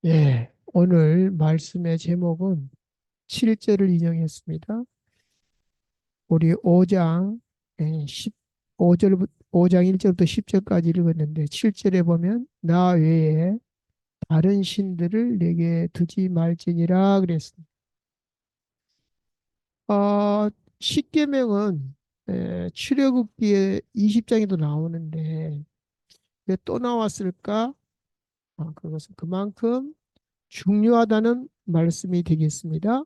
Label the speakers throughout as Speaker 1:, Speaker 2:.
Speaker 1: 예, 오늘 말씀의 제목은 7절을 인용했습니다. 우리 5장 15절, 5장 1절부터 10절까지 읽었는데 7절에 보면 나 외에 다른 신들을 내게 두지 말지니라 그랬습니다. 어, 십계명은 출애굽기에 20장에도 나오는데 왜 또 나왔을까? 그것은 그만큼 중요하다는 말씀이 되겠습니다.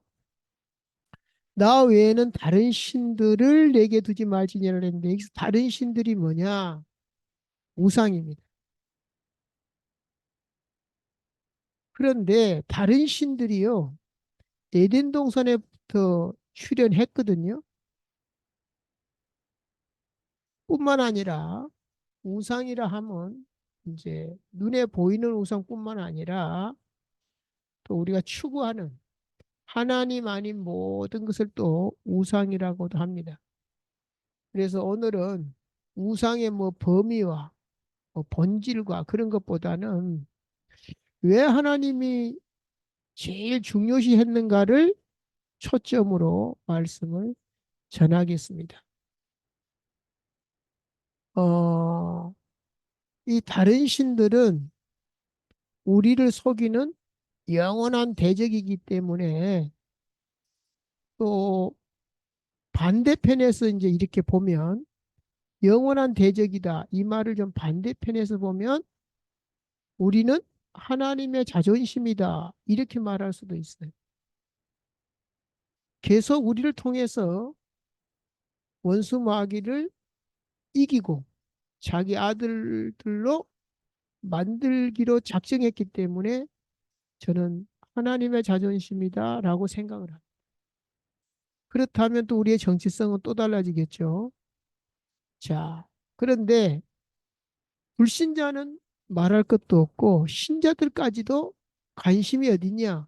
Speaker 1: 나 외에는 다른 신들을 내게 두지 말지니라 했는데 여기서 다른 신들이 뭐냐? 우상입니다. 그런데 다른 신들이요. 에덴 동산에부터 출현했거든요. 뿐만 아니라 우상이라 하면 이제 눈에 보이는 우상뿐만 아니라 또 우리가 추구하는 하나님 아닌 모든 것을 또 우상이라고도 합니다. 그래서 오늘은 우상의 뭐 범위와 뭐 본질과 그런 것보다는 왜 하나님이 제일 중요시 했는가를 초점으로 말씀을 전하겠습니다. 어, 이 다른 신들은 우리를 속이는 영원한 대적이기 때문에 또 반대편에서 이제 이렇게 보면 영원한 대적이다. 이 말을 좀 반대편에서 보면 우리는 하나님의 자존심이다. 이렇게 말할 수도 있어요. 계속 우리를 통해서 원수 마귀를 이기고 자기 아들들로 만들기로 작정했기 때문에 저는 하나님의 자존심이다라고 생각을 합니다. 그렇다면 또 우리의 정체성은 또 달라지겠죠. 자, 그런데 불신자는 말할 것도 없고 신자들까지도 관심이 어디냐?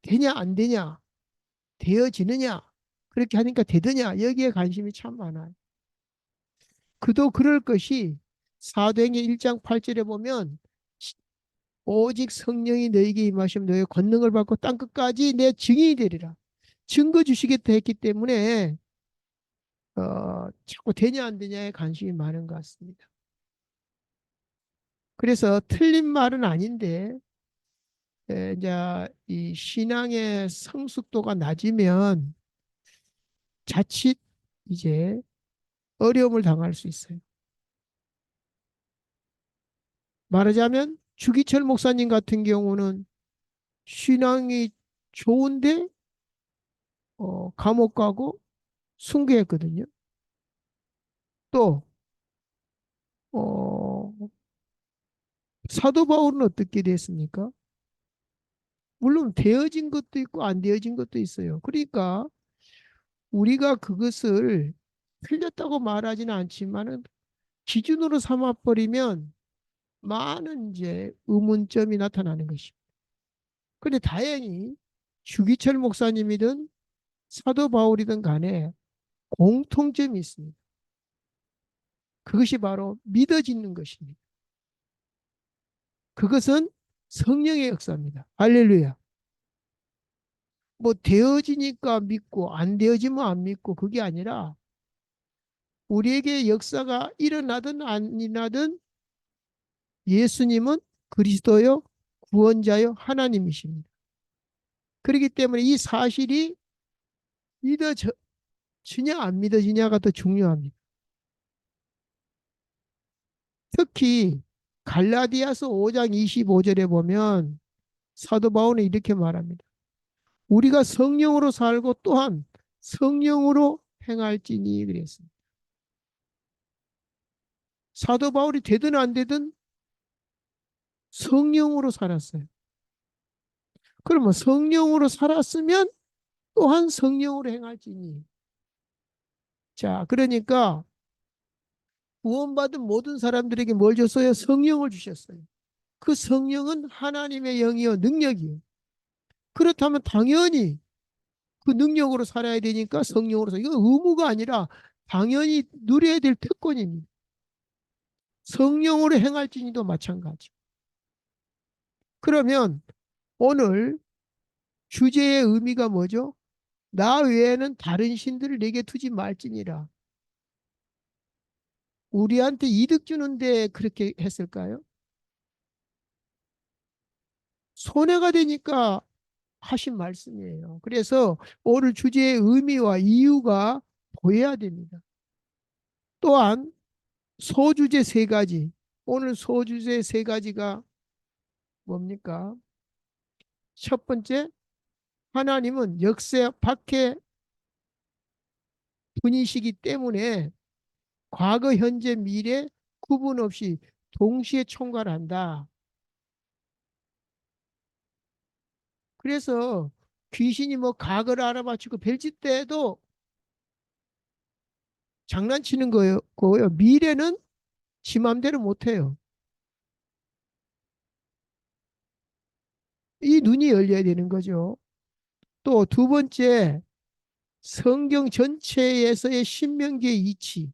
Speaker 1: 되냐 안 되냐? 되어지느냐? 그렇게 하니까 되더냐? 여기에 관심이 참 많아요. 그도 그럴 것이 사도행전 1장 8절에 보면 오직 성령이 너에게 임하시면 너의 권능을 받고 땅끝까지 내 증인이 되리라. 증거 주시겠다 했기 때문에 자꾸 되냐 안 되냐에 관심이 많은 것 같습니다. 그래서 틀린 말은 아닌데 이제 이 신앙의 성숙도가 낮으면 자칫 이제 어려움을 당할 수 있어요. 말하자면 주기철 목사님 같은 경우는 신앙이 좋은데 감옥 가고 순교했거든요. 또 어, 사도 바울은 어떻게 됐습니까? 물론 되어진 것도 있고 안 되어진 것도 있어요. 그러니까 우리가 그것을 틀렸다고 말하지는 않지만은 기준으로 삼아 버리면 많은 이제 의문점이 나타나는 것입니다. 그런데 다행히 주기철 목사님이든 사도 바울이든 간에 공통점이 있습니다. 그것이 바로 믿어지는 것입니다. 그것은 성령의 역사입니다. 할렐루야. 뭐 되어지니까 믿고 안 되어지면 안 믿고 그게 아니라 우리에게 역사가 일어나든 안 일어나든 예수님은 그리스도요 구원자요 하나님이십니다. 그렇기 때문에 이 사실이 믿어지냐 안 믿어지냐가 더 중요합니다. 특히 갈라디아서 5장 25절에 보면 사도 바울은 이렇게 말합니다. 우리가 성령으로 살고 또한 성령으로 행할지니 그랬습니다. 사도 바울이 되든 안 되든 성령으로 살았어요. 그러면 성령으로 살았으면 또한 성령으로 행할지니. 자, 그러니까 구원받은 모든 사람들에게 뭘 줬어요? 성령을 주셨어요. 그 성령은 하나님의 영이요 능력이요. 그렇다면 당연히 그 능력으로 살아야 되니까 성령으로 살. 이건 의무가 아니라 당연히 누려야 될 특권입니다. 성령으로 행할지니도 마찬가지. 그러면 오늘 주제의 의미가 뭐죠? 나 외에는 다른 신들을 내게 두지 말지니라. 우리한테 이득 주는데 그렇게 했을까요? 손해가 되니까 하신 말씀이에요. 그래서 오늘 주제의 의미와 이유가 보여야 됩니다. 또한 소주제 세 가지. 오늘 소주제 세 가지가 뭡니까? 첫 번째, 하나님은 역사 밖의 분이시기 때문에 과거, 현재, 미래 구분 없이 동시에 총괄한다. 그래서 귀신이 뭐 과거를 알아맞히고 별짓 때도 장난치는 거고요. 미래는 지 맘대로 못해요. 이 눈이 열려야 되는 거죠. 또 두 번째, 성경 전체에서의 신명기의 이치.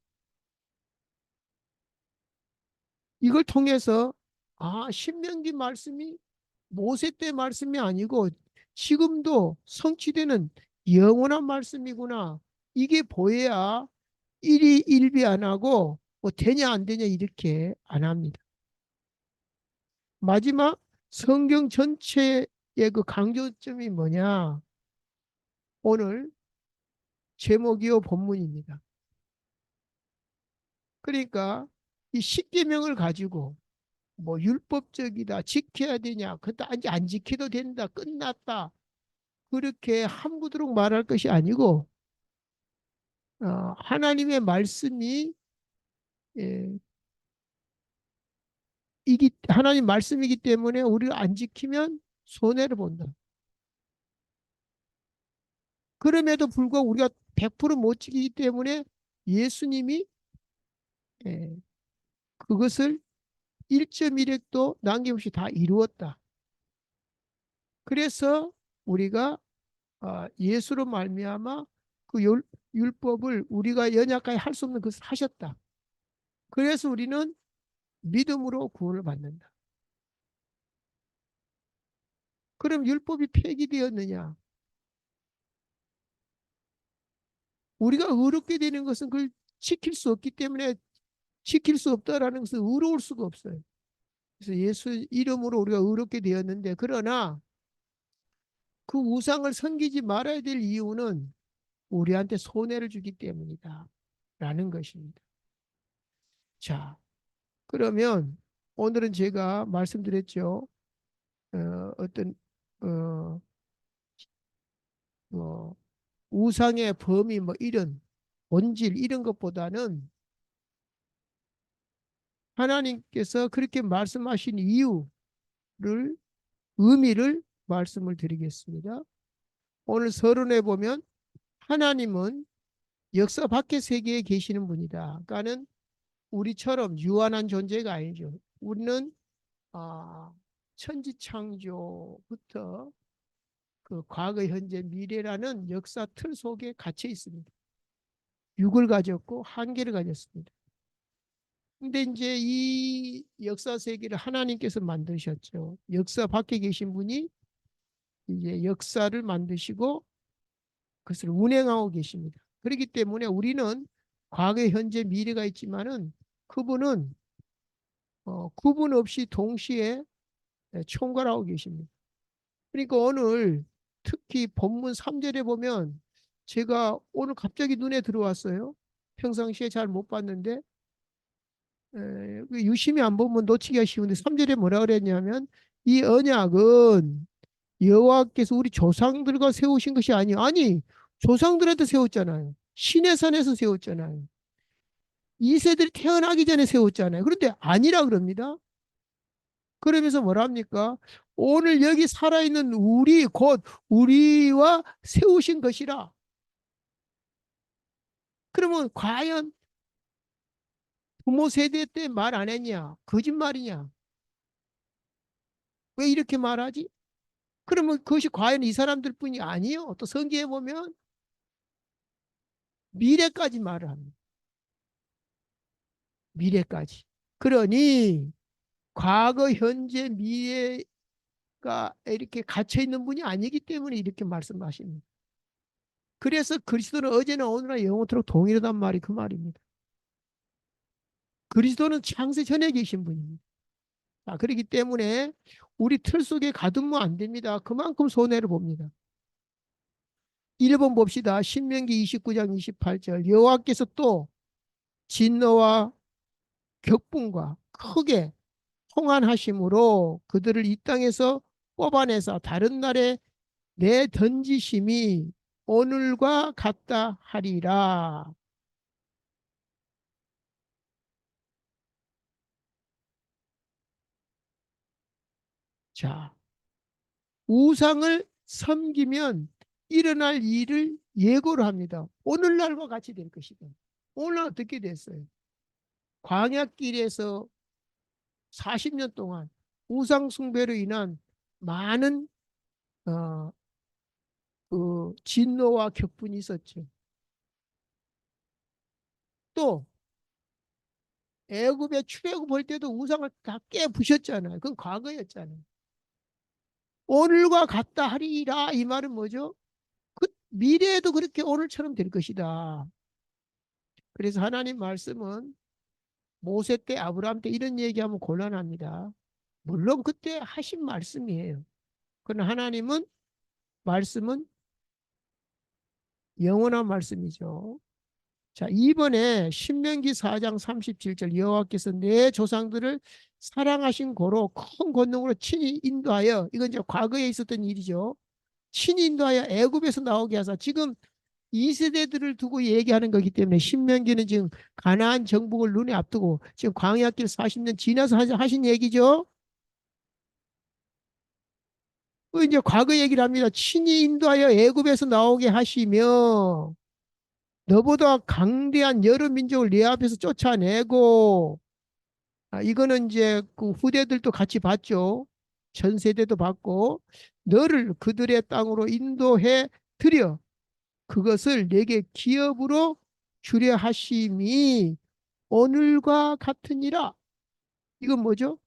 Speaker 1: 이걸 통해서 신명기 말씀이 모세 때 말씀이 아니고 지금도 성취되는 영원한 말씀이구나. 이게 보여야 일이 일비 안 하고 뭐 되냐 안 되냐 이렇게 안 합니다. 마지막 성경 전체의 그 강조점이 뭐냐? 오늘 제목이요 본문입니다. 그러니까 이 십계명을 가지고 뭐 율법적이다, 지켜야 되냐, 그것도 안 지켜도 된다, 끝났다, 그렇게 함부도록 말할 것이 아니고 하나님의 말씀이 예, 하나님 말씀이기 때문에 우리가 안 지키면 손해를 본다. 그럼에도 불구하고 우리가 100%못 지키기 때문에 예수님이 예, 그것을 1.1획도 남김없이 다 이루었다. 그래서 우리가 예수로 말미암아 그 율법을 우리가 연약하게 할 수 없는 것을 하셨다. 그래서 우리는 믿음으로 구원을 받는다. 그럼 율법이 폐기되었느냐? 우리가 의롭게 되는 것은 그걸 지킬 수 없기 때문에 지킬 수 없다라는 것은 의로울 수가 없어요. 그래서 예수 이름으로 우리가 의롭게 되었는데 그러나 그 우상을 섬기지 말아야 될 이유는 우리한테 손해를 주기 때문이다. 라는 것입니다. 자, 그러면 오늘은 제가 말씀드렸죠. 어떤 어, 뭐 우상의 범위 뭐 이런 본질 이런 것보다는 하나님께서 그렇게 말씀하신 이유를 의미를 말씀을 드리겠습니다. 오늘 서론에 보면 하나님은 역사 밖의 세계에 계시는 분이다. 그러니까는 우리처럼 유한한 존재가 아니죠. 우리는 아, 천지창조부터 그 과거, 현재, 미래라는 역사 틀 속에 갇혀 있습니다. 육을 가졌고 한계를 가졌습니다. 근데 이제 이 역사 세계를 하나님께서 만드셨죠. 역사 밖에 계신 분이 이제 역사를 만드시고 그것을 운행하고 계십니다. 그렇기 때문에 우리는 과거, 현재, 미래가 있지만은 그분은 구분 없이 동시에 총괄하고 계십니다. 그러니까 오늘 특히 본문 3절에 보면 제가 오늘 갑자기 눈에 들어왔어요. 평상시에 잘 못 봤는데 유심히 안 보면 놓치기가 쉬운데 3절에 뭐라 그랬냐면 이 언약은 여호와께서 우리 조상들과 세우신 것이 아니 조상들한테 세웠잖아요. 신의 산에서 세웠잖아요. 이세들이 태어나기 전에 세웠잖아요. 그런데 아니라 그럽니다. 그러면서 뭐라 합니까? 오늘 여기 살아있는 우리 곧 우리와 세우신 것이라. 그러면 과연 부모 세대 때 말 안 했냐? 거짓말이냐? 왜 이렇게 말하지? 그러면 그것이 과연 이 사람들 뿐이 아니요. 또 성경에 보면 미래까지 말을 합니다. 미래까지. 그러니 과거, 현재, 미래 이렇게 갇혀 있는 분이 아니기 때문에 이렇게 말씀하십니다. 그래서 그리스도는 어제나 오늘나 영원토록 동일하단 말이 그 말입니다. 그리스도는 창세 전에 계신 분입니다. 자, 그렇기 때문에 우리 틀 속에 가두면 안 됩니다. 그만큼 손해를 봅니다. 1번 봅시다. 신명기 29장 28절. 여호와께서 또 진노와 격분과 크게 홍한하심으로 그들을 이 땅에서 뽑아내서 다른 날에 내 던지심이 오늘과 같다 하리라. 자, 우상을 섬기면 일어날 일을 예고를 합니다. 오늘날과 같이 될 것이다. 오늘 어떻게 됐어요? 광야길에서 40년 동안 우상 숭배로 인한 많은 어, 그 진노와 격분이 있었죠. 또 애굽에 출애굽할 때도 우상을 다 깨부셨잖아요. 그건 과거였잖아요. 오늘과 같다 하리라 이 말은 뭐죠? 그 미래에도 그렇게 오늘처럼 될 것이다. 그래서 하나님 말씀은 모세 때 아브라함 때 이런 얘기하면 곤란합니다. 물론 그때 하신 말씀이에요. 그러나 하나님은 말씀은 영원한 말씀이죠. 자, 이번에 신명기 4장 37절 여호와께서 내 조상들을 사랑하신 고로 큰 권능으로 친히 인도하여 이건 이제 과거에 있었던 일이죠. 친히 인도하여 애굽에서 나오게 하사 지금 이 세대들을 두고 얘기하는 거기 때문에 신명기는 지금 가나안 정복을 눈에 앞두고 지금 광야길 40년 지나서 하신 얘기죠. 이제 과거 얘기를 합니다. 친히 인도하여 애굽에서 나오게 하시며 너보다 강대한 여러 민족을 내 앞에서 쫓아내고 이거는 이제 그 후대들도 같이 봤죠. 전 세대도 봤고 너를 그들의 땅으로 인도해 드려 그것을 내게 기업으로 주려 하심이 오늘과 같으니라. 이건 뭐죠?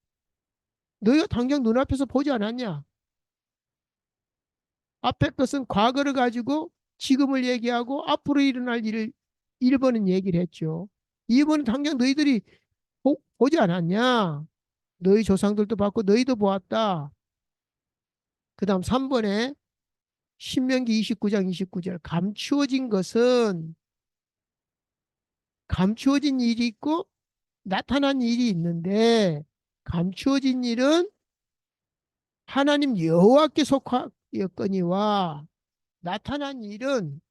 Speaker 1: 너희가 당장 눈앞에서 보지 않았냐? 앞에 것은 과거를 가지고 지금을 얘기하고 앞으로 일어날 일을 1번은 얘기를 했죠. 2번은 당장 너희들이 보지 않았냐? 너희 조상들도 봤고 너희도 보았다. 그 다음 3번에 신명기 29장 29절 감추어진 것은 감추어진 일이 있고 나타난 일이 있는데 감추어진 일은 하나님 여호와께 속하였거니와 나타난 일은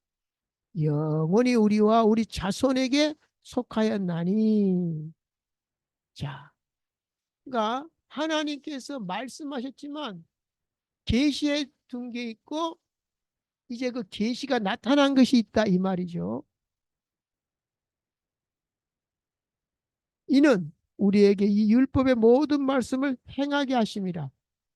Speaker 1: 영원히 우리와 우리 자손에게 속하였나니. 자, 그러니까 하나님께서 말씀하셨지만 계시에 둔 게 있고 이제 그 계시가 나타난 것이 있다 이 말이죠. 이는 우리에게 이 율법의 모든 말씀을 행하게 하심이라.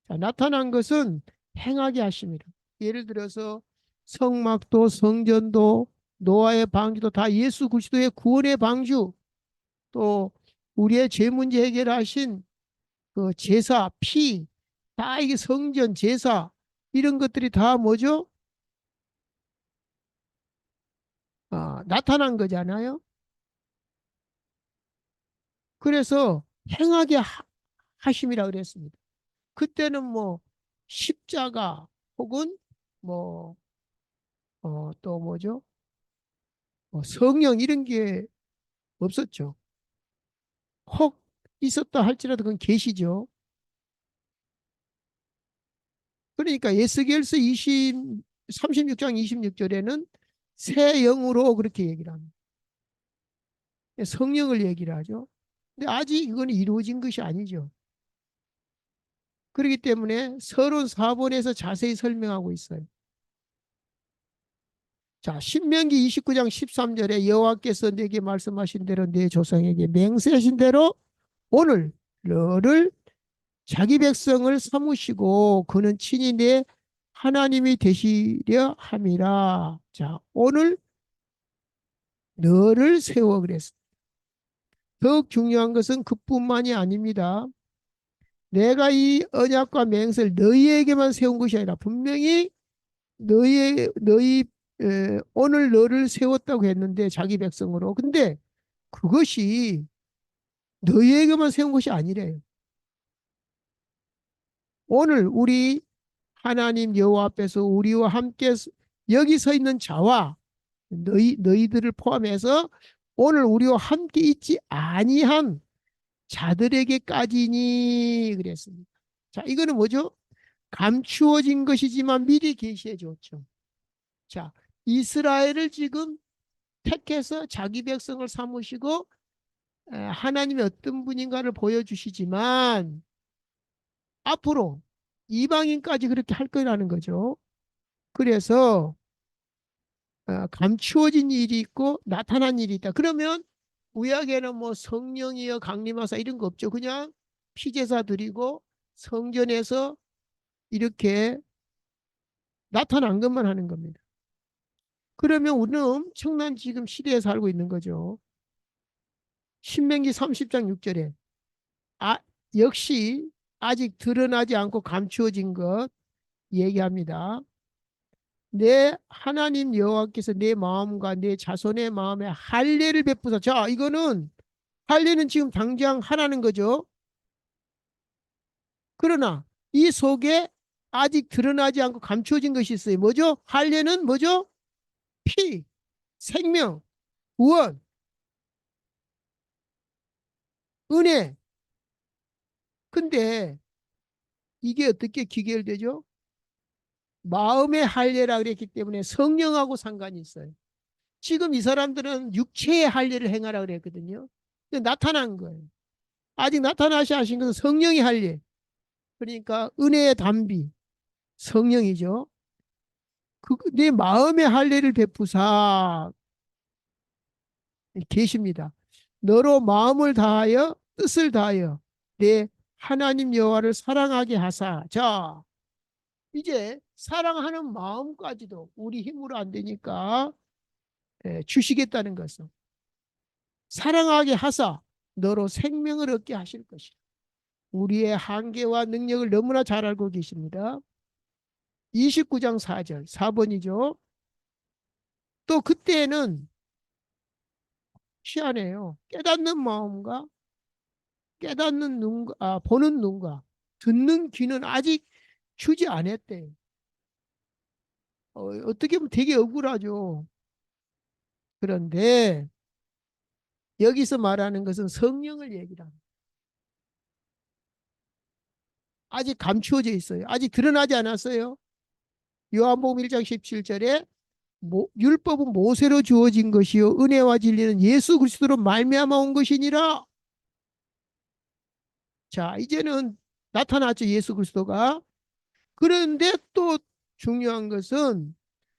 Speaker 1: 자, 나타난 것은 행하게 하심이라. 예를 들어서 성막도 성전도 노아의 방주도 다 예수 그리스도의 구원의 방주 또 우리의 죄 문제 해결하신 그 제사 피 다 이게 성전 제사 이런 것들이 다 뭐죠? 나타난 거잖아요. 그래서 행하게 하심이라 그랬습니다. 그때는 뭐 십자가 혹은 뭐 또 뭐죠? 성령 이런 게 없었죠. 혹 있었다 할지라도 그건 계시죠. 그러니까 에스겔서 36장 26절에는 새 영으로 그렇게 얘기를 합니다. 성령을 얘기를 하죠. 근데 아직 이거는 이루어진 것이 아니죠. 그렇기 때문에 서론 4번에서 자세히 설명하고 있어요. 자, 신명기 29장 13절에 여호와께서 내게 말씀하신 대로 내 조상에게 맹세하신 대로 오늘 너를 자기 백성을 삼으시고 그는 친히 내 하나님이 되시려 함이라. 자, 오늘 너를 세워 그랬습니다. 더욱 중요한 것은 그뿐만이 아닙니다. 내가 이 언약과 맹세를 너희에게만 세운 것이 아니라 분명히 너희 오늘 너를 세웠다고 했는데 자기 백성으로. 근데 그것이 너희에게만 세운 것이 아니래요. 오늘 우리 하나님 여호와 앞에서 우리와 함께 여기 서 있는 자와 너희들을 포함해서 오늘 우리와 함께 있지 아니한 자들에게까지니 그랬습니다. 자, 이거는 뭐죠? 감추어진 것이지만 미리 계시해 줬죠. 자, 이스라엘을 지금 택해서 자기 백성을 삼으시고 하나님이 어떤 분인가를 보여주시지만 앞으로 이방인까지 그렇게 할 거라는 거죠. 그래서 감추어진 일이 있고 나타난 일이 있다. 그러면 구약에는 뭐 성령이여 강림하사 이런 거 없죠. 그냥 피제사 드리고 성전에서 이렇게 나타난 것만 하는 겁니다. 그러면 우리는 엄청난 지금 시대에 살고 있는 거죠. 신명기 30장 6절에 아, 역시 아직 드러나지 않고 감추어진 것 얘기합니다. 내 하나님 여호와께서 내 마음과 내 자손의 마음에 할례를 베푸사. 자, 이거는 할례는 지금 당장 하라는 거죠. 그러나 이 속에 아직 드러나지 않고 감추어진 것이 있어요. 뭐죠? 할례는 뭐죠? 피, 생명, 구원, 은혜. 근데 이게 어떻게 귀결되죠? 마음의 할례라 그랬기 때문에 성령하고 상관이 있어요. 지금 이 사람들은 육체의 할례를 행하라 그랬거든요. 나타난 거예요. 아직 나타나시 하신 것은 성령의 할례. 그러니까 은혜의 담비, 성령이죠. 내 마음의 할례를 베푸사 계십니다. 너로 마음을 다하여 뜻을 다하여 내 하나님 여호와를 사랑하게 하사. 자, 이제 사랑하는 마음까지도 우리 힘으로 안 되니까 주시겠다는 것은 사랑하게 하사 너로 생명을 얻게 하실 것이다. 우리의 한계와 능력을 너무나 잘 알고 계십니다. 29장 4절 4번이죠. 또 그때는 희한해요. 깨닫는 마음과 깨닫는 눈과 보는 눈과 듣는 귀는 아직 주지 않았대요. 어떻게 보면 되게 억울하죠. 그런데 여기서 말하는 것은 성령을 얘기를 합니다. 아직 감추어져 있어요. 아직 드러나지 않았어요. 요한복음 1장 17절에 율법은 모세로 주어진 것이요 은혜와 진리는 예수 그리스도로 말미암아 온 것이니라. 자, 이제는 나타났죠. 예수 그리스도가. 그런데 또 중요한 것은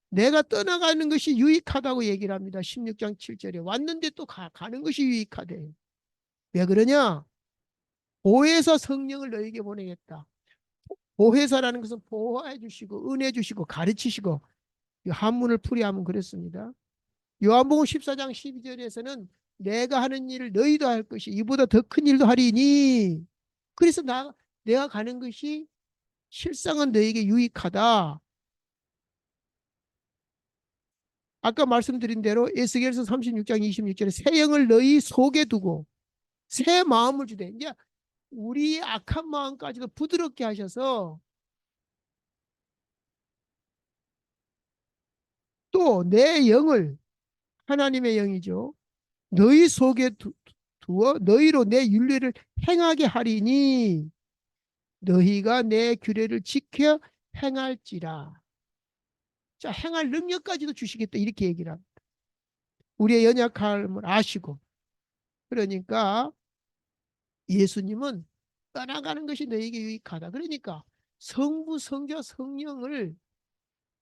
Speaker 1: 내가 떠나가는 것이 유익하다고 얘기를 합니다. 16장 7절에 왔는데 또 가는 것이 유익하대. 왜 그러냐? 보혜사 성령을 너에게 보내겠다. 보혜사라는 것은 보호해 주시고 은혜 주시고 가르치시고 한문을 풀이하면 그렇습니다. 요한복음 14장 12절에서는 내가 하는 일을 너희도 할 것이 이보다 더 큰 일도 하리니. 그래서 내가 가는 것이 실상은 너에게 유익하다. 아까 말씀드린 대로 에스겔서 36장 26절에 새 영을 너희 속에 두고 새 마음을 주되 이제 우리 악한 마음까지도 부드럽게 하셔서 또 내 영을 하나님의 영이죠. 너희 속에 두어 너희로 내 윤례를 행하게 하리니 너희가 내 규례를 지켜 행할지라. 자, 행할 능력까지도 주시겠다 이렇게 얘기를 합니다. 우리의 연약함을 아시고 그러니까 예수님은 떠나가는 것이 너에게 유익하다. 그러니까 성부, 성자, 성령을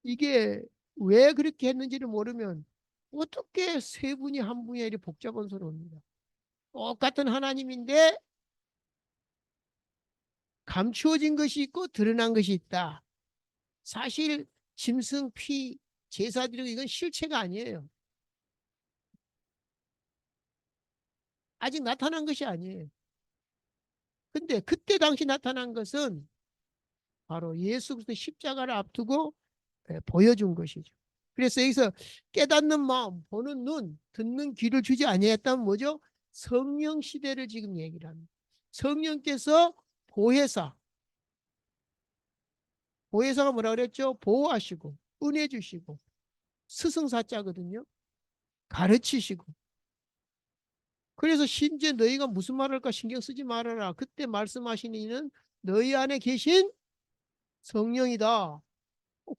Speaker 1: 이게 왜 그렇게 했는지를 모르면 어떻게 세 분이 한 분이 이렇게 복잡한 소리 옵니다. 똑같은 하나님인데 감추어진 것이 있고 드러난 것이 있다. 사실 짐승 피 제사 드리고 이건 실체가 아니에요. 아직 나타난 것이 아니에요. 근데 그때 당시 나타난 것은 바로 예수 그리스도 십자가를 앞두고 보여준 것이죠. 그래서 여기서 깨닫는 마음, 보는 눈, 듣는 귀를 주지 아니했다면 뭐죠? 성령 시대를 지금 얘기를 합니다. 성령께서 보혜사, 보혜사가 뭐라 그랬죠? 보호하시고 은혜 주시고 스승사자거든요. 가르치시고. 그래서 심지어 너희가 무슨 말을 할까 신경 쓰지 말아라. 그때 말씀하신 이는 너희 안에 계신 성령이다.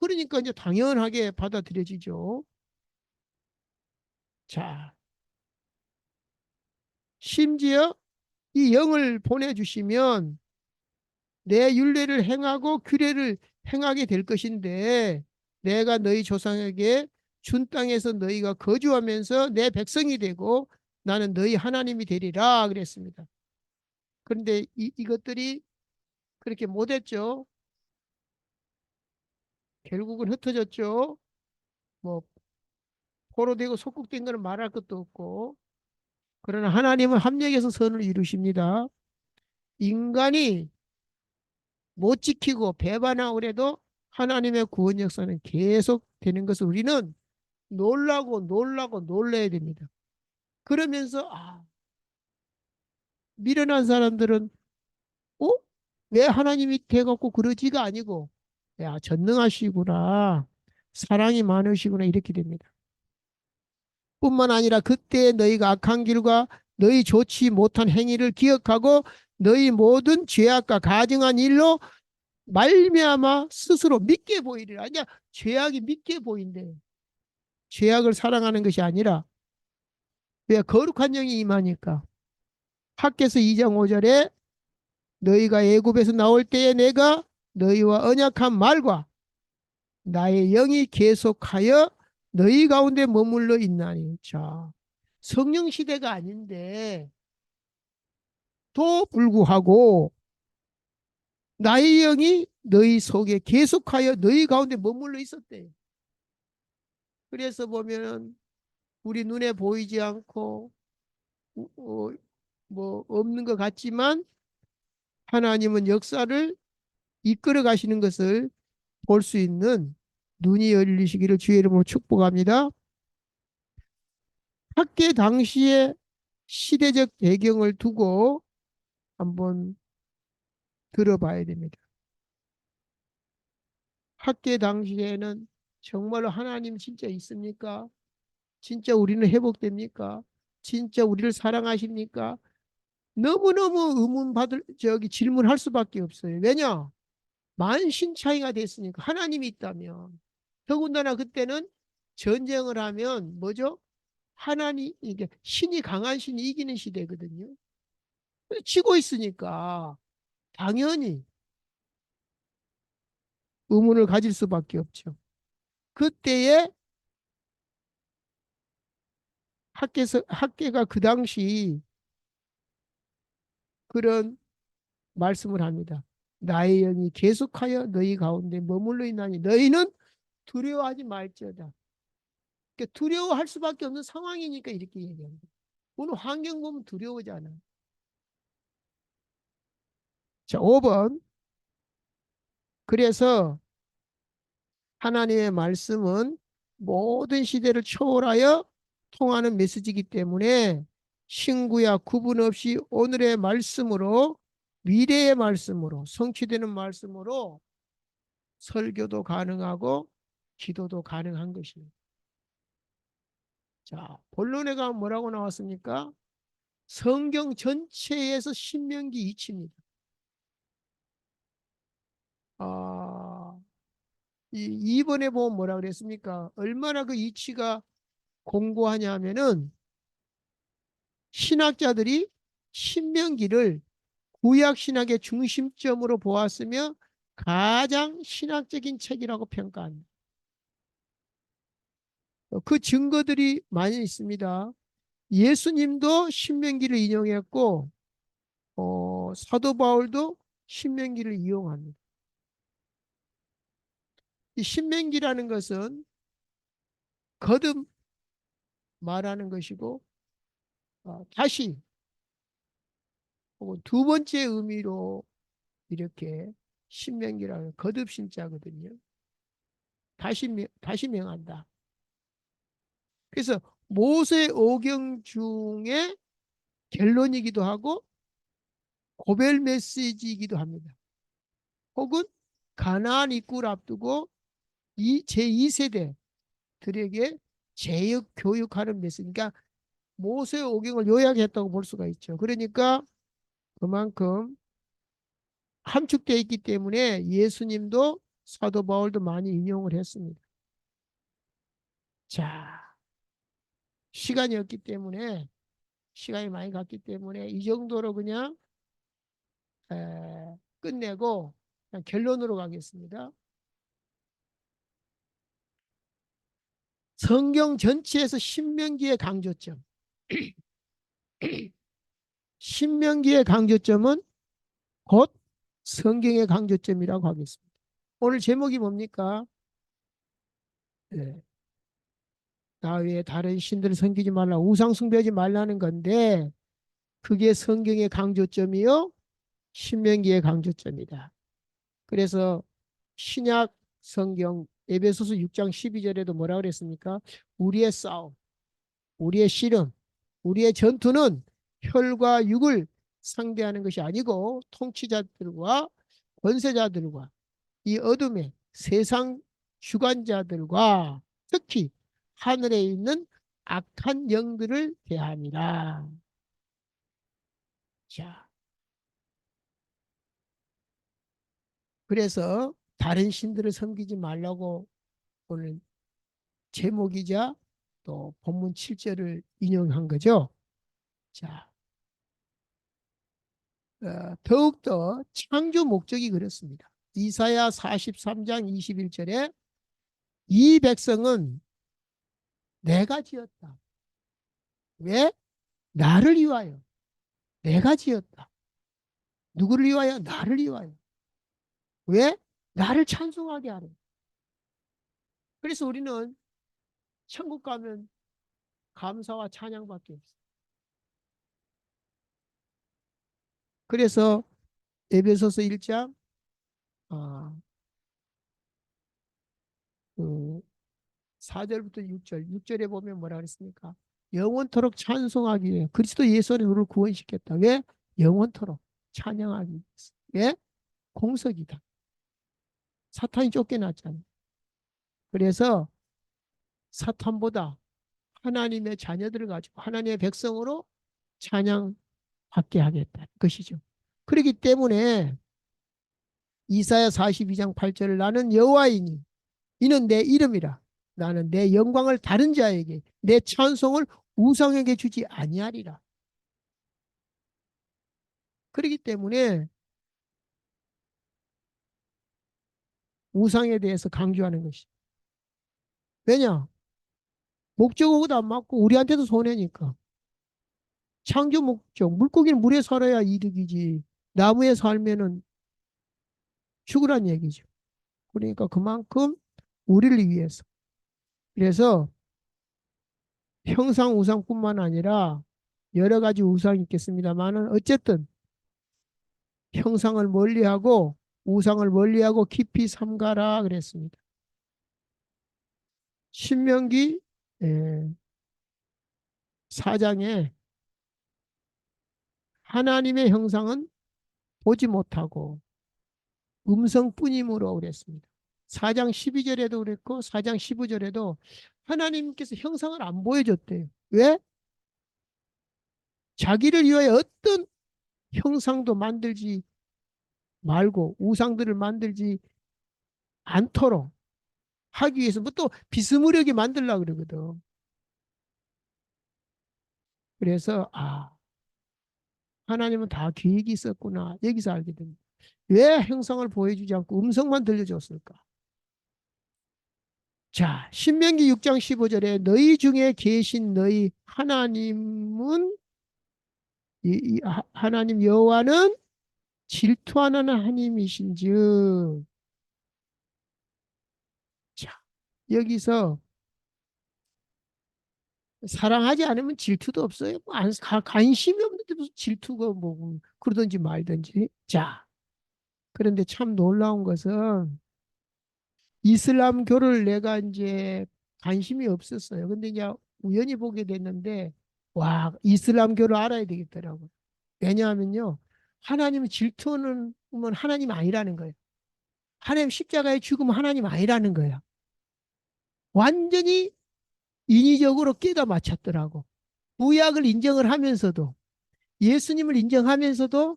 Speaker 1: 그러니까 이제 당연하게 받아들여지죠. 자, 심지어 이 영을 보내주시면 내 율례를 행하고 규례를 행하게 될 것인데 내가 너희 조상에게 준 땅에서 너희가 거주하면서 내 백성이 되고 나는 너희 하나님이 되리라 그랬습니다. 그런데 이것들이 그렇게 못했죠. 결국은 흩어졌죠. 뭐 포로되고 속국된 것은 말할 것도 없고 그러나 하나님은 합력해서 선을 이루십니다. 인간이 못 지키고 배반하고 그래도 하나님의 구원 역사는 계속 되는 것을 우리는 놀라고 놀라야 됩니다. 그러면서 미련한 사람들은 어? 왜 하나님이 돼갖고 그러지가 아니고 야 전능하시구나 사랑이 많으시구나 이렇게 됩니다. 뿐만 아니라 그때 너희가 악한 길과 너희 좋지 못한 행위를 기억하고 너희 모든 죄악과 가증한 일로 말미암아 스스로 믿게 보이리라. 아니야 죄악이 믿게 보인대. 죄악을 사랑하는 것이 아니라 왜 거룩한 영이 임하니까. 학개서 2장 5절에 너희가 애굽에서 나올 때에 내가 너희와 언약한 말과 나의 영이 계속하여 너희 가운데 머물러 있나니. 자, 성령 시대가 아닌데 또 불구하고 나의 영이 너희 속에 계속하여 너희 가운데 머물러 있었대. 그래서 보면 우리 눈에 보이지 않고 뭐 없는 것 같지만 하나님은 역사를 이끌어 가시는 것을 볼 수 있는 눈이 열리시기를 주의 이름으로 축복합니다. 학계 당시의 시대적 배경을 두고 한번 들어봐야 됩니다. 학계 당시에는 정말로 하나님 진짜 있습니까? 진짜 우리는 회복됩니까? 진짜 우리를 사랑하십니까? 너무너무 질문할 수밖에 없어요. 왜냐? 만신창이가 됐으니까 하나님이 있다면 더군다나 그때는 전쟁을 하면 뭐죠? 하나님 이게 신이 강한 신이 이기는 시대거든요. 치고 있으니까 당연히 의문을 가질 수밖에 없죠. 그때에 학계가 그 당시 그런 말씀을 합니다. 나의 영이 계속하여 너희 가운데 머물러 있나니 너희는 두려워하지 말지어다. 그러니까 두려워할 수밖에 없는 상황이니까 이렇게 얘기합니다. 오늘 환경 보면 두려워잖아. 자, 5번. 그래서 하나님의 말씀은 모든 시대를 초월하여 통하는 메시지이기 때문에 신구약 구분 없이 오늘의 말씀으로 미래의 말씀으로 성취되는 말씀으로 설교도 가능하고 기도도 가능한 것입니다. 자, 본론에 가면 뭐라고 나왔습니까? 성경 전체에서 신명기 이치입니다. 아, 2번에 보면 뭐라 그랬습니까? 얼마나 그 이치가 공고하냐 하면은 신학자들이 신명기를 구약 신학의 중심점으로 보았으며 가장 신학적인 책이라고 평가합니다. 그 증거들이 많이 있습니다. 예수님도 신명기를 인용했고 사도 바울도 신명기를 이용합니다. 이 신명기라는 것은 거듭 말하는 것이고 다시 혹은 두 번째 의미로 이렇게 신명기라는 거듭 신자거든요. 다시 명한다. 그래서 모세 오경 중에 결론이기도 하고 고별 메시지이기도 합니다. 혹은 가나안 입구를 앞두고 제2세대들에게 제역 교육하는 메시지. 그러니까 모세 오경을 요약했다고 볼 수가 있죠. 그러니까 그만큼 함축되어 있기 때문에 예수님도 사도 바울도 많이 인용을 했습니다. 자, 시간이 많이 갔기 때문에 이 정도로 그냥 끝내고 그냥 결론으로 가겠습니다. 성경 전체에서 신명기의 강조점. 신명기의 강조점은 곧 성경의 강조점이라고 하겠습니다. 오늘 제목이 뭡니까? 네. 나 외에 다른 신들을 섬기지 말라, 우상 숭배하지 말라는 건데 그게 성경의 강조점이요, 신명기의 강조점이다. 그래서 신약 성경 에베소서 6장 12절에도 뭐라 그랬습니까? 우리의 싸움, 우리의 씨름, 우리의 전투는 혈과 육을 상대하는 것이 아니고 통치자들과 권세자들과 이 어둠의 세상 주관자들과 특히 하늘에 있는 악한 영들을 대함이라. 자, 그래서 다른 신들을 섬기지 말라고 오늘 제목이자 또 본문 7절을 인용한 거죠. 자, 더욱더 창조 목적이 그렇습니다. 이사야 43장 21절에 이 백성은 내가 지었다. 왜? 나를 위하여. 내가 지었다. 누구를 위하여? 나를 위하여. 왜? 나를 찬송하게 하래. 그래서 우리는 천국 가면 감사와 찬양밖에 없어. 그래서 에베소서 1장 아, 그 4절부터 6절, 6절에 보면 뭐라 그랬습니까? 영원토록 찬송하기 위해 그리스도 예수 안에 우리를 구원시켰다. 왜? 영원토록 찬양하기 위해서. 왜? 공석이다. 사탄이 쫓겨났잖아. 그래서 사탄보다 하나님의 자녀들을 가지고 하나님의 백성으로 찬양받게 하겠다는 것이죠. 그렇기 때문에 이사야 42장 8절 나는 여호와이니 이는 내 이름이라 나는 내 영광을 다른 자에게 내 찬송을 우상에게 주지 아니하리라. 그렇기 때문에 우상에 대해서 강조하는 것이. 왜냐? 목적하고도 안 맞고 우리한테도 손해니까. 창조 목적. 물고기는 물에 살아야 이득이지. 나무에 살면은 죽으란 얘기죠. 그러니까 그만큼 우리를 위해서. 그래서 형상 우상뿐만 아니라 여러 가지 우상이 있겠습니다만은 어쨌든 형상을 멀리하고 우상을 멀리하고 깊이 삼가라 그랬습니다. 신명기 4장에 하나님의 형상은 보지 못하고 음성뿐임으로 그랬습니다. 4장 12절에도 그랬고 4장 15절에도 하나님께서 형상을 안 보여줬대요. 왜? 자기를 위하여 어떤 형상도 만들지 말고 우상들을 만들지 않도록 하기 위해서 뭐 또 비스무리하게 만들려고 그러거든. 그래서 하나님은 다 계획이 있었구나. 여기서 알게 됩니다. 왜 형상을 보여주지 않고 음성만 들려줬을까? 자, 신명기 6장 15절에 너희 중에 계신 너희 하나님은 하나님 여호와는 질투하는 하나님이신즉. 자, 여기서 사랑하지 않으면 질투도 없어요. 뭐 관심이 없는데 무슨 질투가 뭐 그러든지 말든지. 자, 그런데 참 놀라운 것은 이슬람교를 내가 이제 관심이 없었어요. 근데 이제 우연히 보게 됐는데 와, 이슬람교를 알아야 되겠더라고요. 왜냐하면요. 하나님은 질투는 하나님 아니라는 거예요. 하나님 십자가에 죽으면 하나님 아니라는 거야. 완전히 인위적으로 깨다 맞췄더라고. 구약을 인정을 하면서도 예수님을 인정하면서도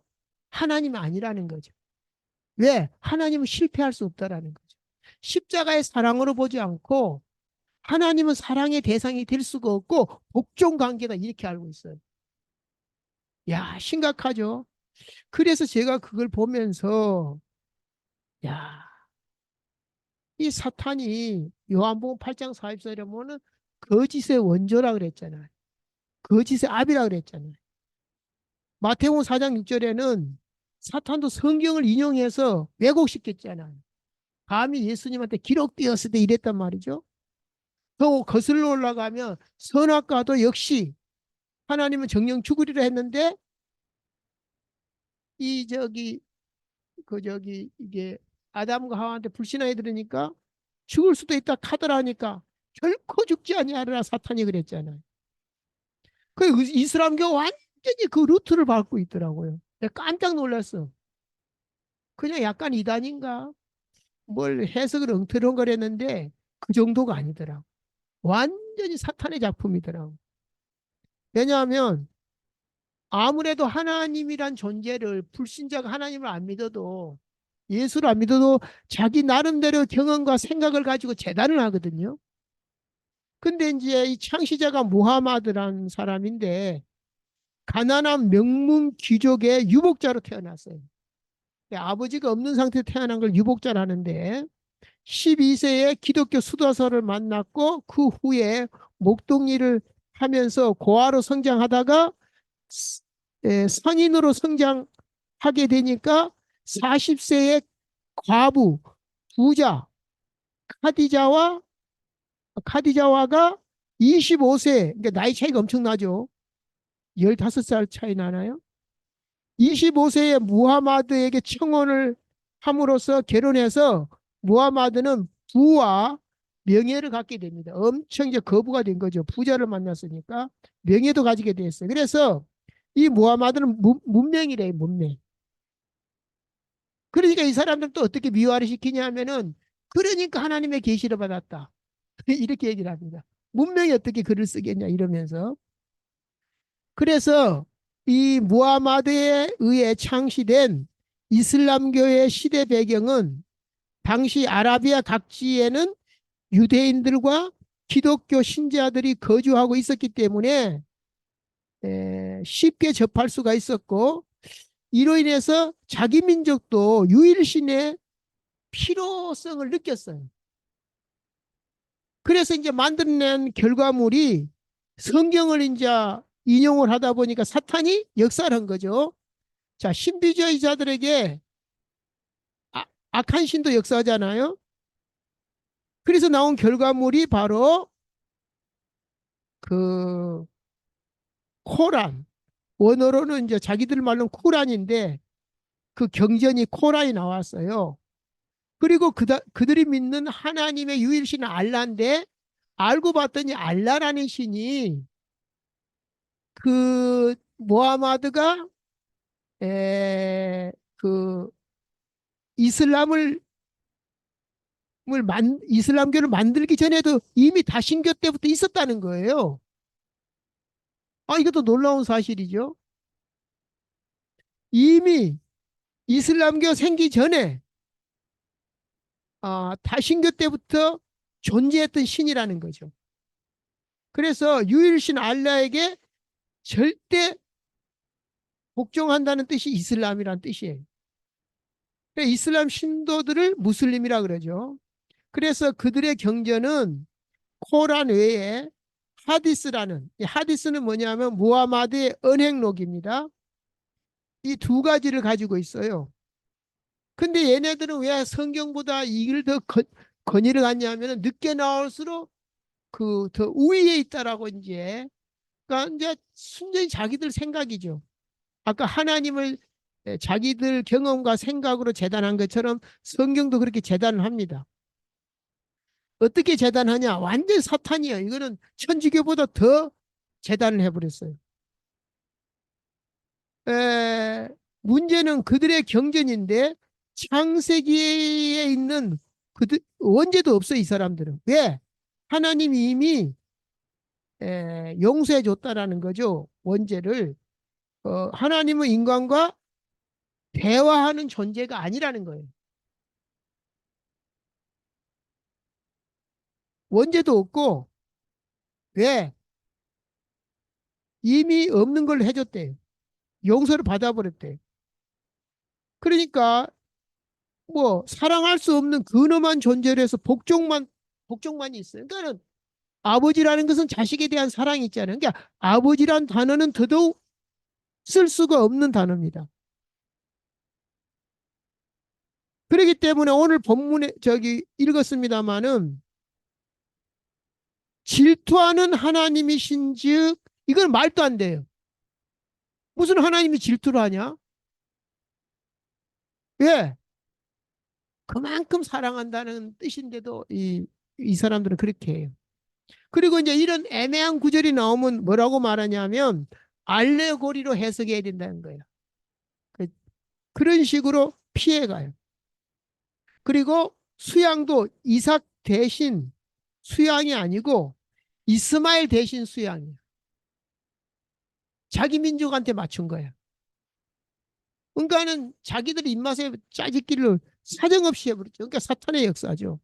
Speaker 1: 하나님 아니라는 거죠. 왜? 하나님은 실패할 수 없다라는 거죠. 십자가의 사랑으로 보지 않고 하나님은 사랑의 대상이 될 수가 없고 복종 관계다 이렇게 알고 있어요. 야, 심각하죠. 그래서 제가 그걸 보면서 야, 이 사탄이 요한복음 8장 44절에 보면은 거짓의 원조라 그랬잖아요. 거짓의 압이라 그랬잖아요. 마태복음 4장 6절에는 사탄도 성경을 인용해서 왜곡시켰잖아요. 감히 예수님한테 기록되었을 때 이랬단 말이죠. 더 거슬러 올라가면 선악과도 역시 하나님은 정령 죽으리라 했는데 이 이게 아담과 하와한테 불신하게 들으니까 죽을 수도 있다 카더라니까 결코 죽지 아니하리라 사탄이 그랬잖아요. 그 이슬람교 완전히 그 루트를 밟고 있더라고요. 내가 깜짝 놀랐어. 그냥 약간 이단인가 뭘 해석을 엉터렁거렸는데 그 정도가 아니더라고. 완전히 사탄의 작품이더라고. 왜냐하면 아무래도 하나님이란 존재를 불신자가 하나님을 안 믿어도 예수를 안 믿어도 자기 나름대로 경험과 생각을 가지고 재단을 하거든요. 근데 이제 이 창시자가 무하마드라는 사람인데 가난한 명문 귀족의 유복자로 태어났어요. 아버지가 없는 상태에 태어난 걸 유복자라는데 12세에 기독교 수도사를 만났고 그 후에 목동일을 하면서 고아로 성장하다가 성인으로 성장하게 되니까 40세에 과부, 부자, 카디자와 카디자와가 25세, 그러니까 나이 차이가 엄청나죠. 15살 차이 나나요? 25세에 무하마드에게 청혼을 함으로써 결혼해서 무하마드는 부와 명예를 갖게 됩니다. 엄청 이제 거부가 된 거죠. 부자를 만났으니까 명예도 가지게 됐어요. 그래서 이 무하마드는 문명이래요, 문명. 그러니까 이 사람들 또 어떻게 미화를 시키냐 하면은 그러니까 하나님의 계시를 받았다. 이렇게 얘기를 합니다. 문명이 어떻게 글을 쓰겠냐 이러면서. 그래서 이 무하마드에 의해 창시된 이슬람교의 시대 배경은 당시 아라비아 각지에는 유대인들과 기독교 신자들이 거주하고 있었기 때문에 쉽게 접할 수가 있었고 이로 인해서 자기 민족도 유일신의 필요성을 느꼈어요. 그래서 이제 만들어낸 결과물이 성경을 이제 인용을 하다 보니까 사탄이 역사를 한 거죠. 자, 신비주의자들에게 악한 신도 역사하잖아요. 그래서 나온 결과물이 바로 그 코란. 원어로는 이제 자기들 말로는 쿠란인데 그 경전이 코란이 나왔어요. 그리고 그들이 믿는 하나님의 유일신 알라인데 알고 봤더니 알라라는 신이 그 모하마드가 그 이슬람을 이슬람교를 만들기 전에도 이미 다신교 때부터 있었다는 거예요. 아, 이것도 놀라운 사실이죠. 이미 이슬람교 생기 전에 다신교 때부터 존재했던 신이라는 거죠. 그래서 유일신 알라에게 절대 복종한다는 뜻이 이슬람이라는 뜻이에요. 이슬람 신도들을 무슬림이라 그러죠. 그래서 그들의 경전은 코란 외에 하디스라는, 이 하디스는 뭐냐면 무하마드의 언행록입니다. 이 두 가지를 가지고 있어요. 근데 얘네들은 왜 성경보다 이걸 더 권위를 갖냐면 늦게 나올수록 그 더 우위에 있다라고 이제 그러니까 이제 순전히 자기들 생각이죠. 아까 하나님을 자기들 경험과 생각으로 재단한 것처럼 성경도 그렇게 재단을 합니다. 어떻게 재단하냐? 완전 사탄이에요. 이거는 천주교보다 더 재단을 해버렸어요. 에, 문제는 그들의 경전인데 창세기에 있는 그들 원죄도 없어 이 사람들은. 왜? 하나님이 이미 용서해 줬다라는 거죠. 원죄를. 하나님은 인간과 대화하는 존재가 아니라는 거예요. 원죄도 없고 왜? 이미 없는 걸 해줬대요. 용서를 받아버렸대요. 그러니까 뭐 사랑할 수 없는 근엄한 존재로 해서 복종만이 있어요. 그러니까는 아버지라는 것은 자식에 대한 사랑이 있잖아요. 그러니까 아버지란 단어는 더더욱 쓸 수가 없는 단어입니다. 그렇기 때문에 오늘 본문에 저기 읽었습니다마는 질투하는 하나님이신즉 이건 말도 안 돼요. 무슨 하나님이 질투를 하냐? 왜? 그만큼 사랑한다는 뜻인데도 이 사람들은 그렇게 해요. 그리고 이제 이런 애매한 구절이 나오면 뭐라고 말하냐면 알레고리로 해석해야 된다는 거예요. 그런 식으로 피해가요. 그리고 수양도 이삭 대신 수양이 아니고 이스마엘 대신 수양이에요. 자기 민족한테 맞춘 거예요. 그러니까는 자기들 입맛에 짜집기를 사정없이 해버렸죠. 그러니까 사탄의 역사죠.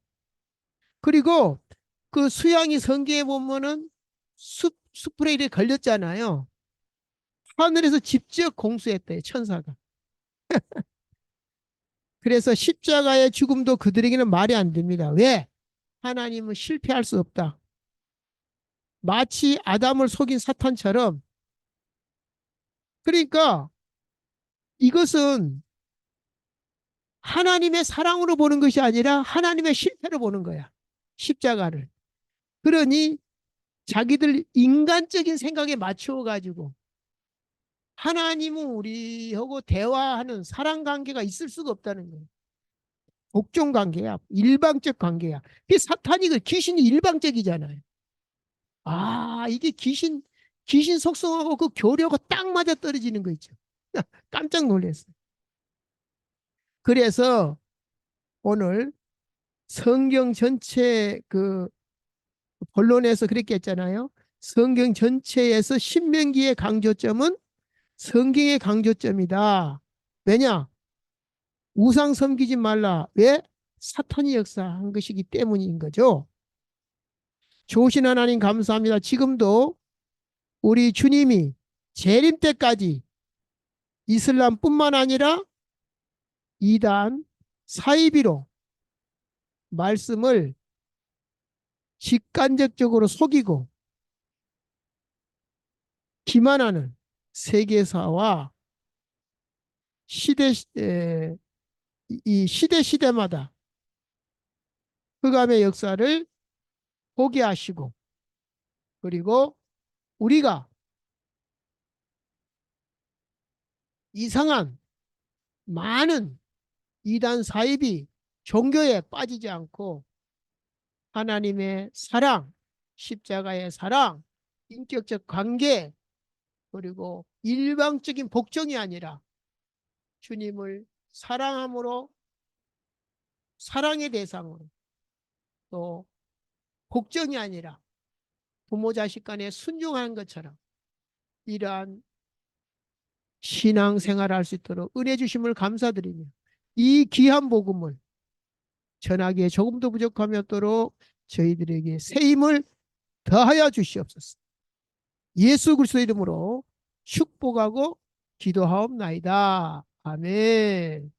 Speaker 1: 그리고 그 수양이 성경에 보면은 수프레일에 걸렸잖아요. 하늘에서 직접 공수했대요, 천사가. 그래서 십자가의 죽음도 그들에게는 말이 안 됩니다. 왜? 하나님은 실패할 수 없다. 마치 아담을 속인 사탄처럼. 그러니까 이것은 하나님의 사랑으로 보는 것이 아니라 하나님의 실패로 보는 거야. 십자가를. 그러니 자기들 인간적인 생각에 맞추어 가지고 하나님은 우리하고 대화하는 사랑 관계가 있을 수가 없다는 거예요. 복종 관계야. 일방적 관계야. 그 사탄이 그 귀신이 일방적이잖아요. 아, 이게 귀신 속성하고 그 교류하고 딱 맞아 떨어지는 거 있죠. 깜짝 놀랐어요. 그래서 오늘 성경 전체 그 본론에서 그렇게 했잖아요. 성경 전체에서 신명기의 강조점은 성경의 강조점이다. 왜냐? 우상 섬기지 말라. 왜? 사탄이 역사한 것이기 때문인 거죠. 좋으신 하나님 감사합니다. 지금도 우리 주님이 재림 때까지 이슬람뿐만 아니라 이단, 사이비로 말씀을 직간접적으로 속이고 기만하는 세계사와 시대, 이 시대마다 흑암의 역사를 보게 하시고 그리고 우리가 이상한 많은 이단 사이비 종교에 빠지지 않고 하나님의 사랑, 십자가의 사랑, 인격적 관계 그리고 일방적인 복종이 아니라 주님을 사랑함으로 사랑의 대상으로 또 복종이 아니라 부모 자식 간에 순종하는 것처럼 이러한 신앙생활을 할 수 있도록 은혜 주심을 감사드리며 이 귀한 복음을 전하기에 조금도 부족함이 없도록 저희들에게 새 힘을 더하여 주시옵소서. 예수 그리스도 이름으로 축복하고 기도하옵나이다. 아멘.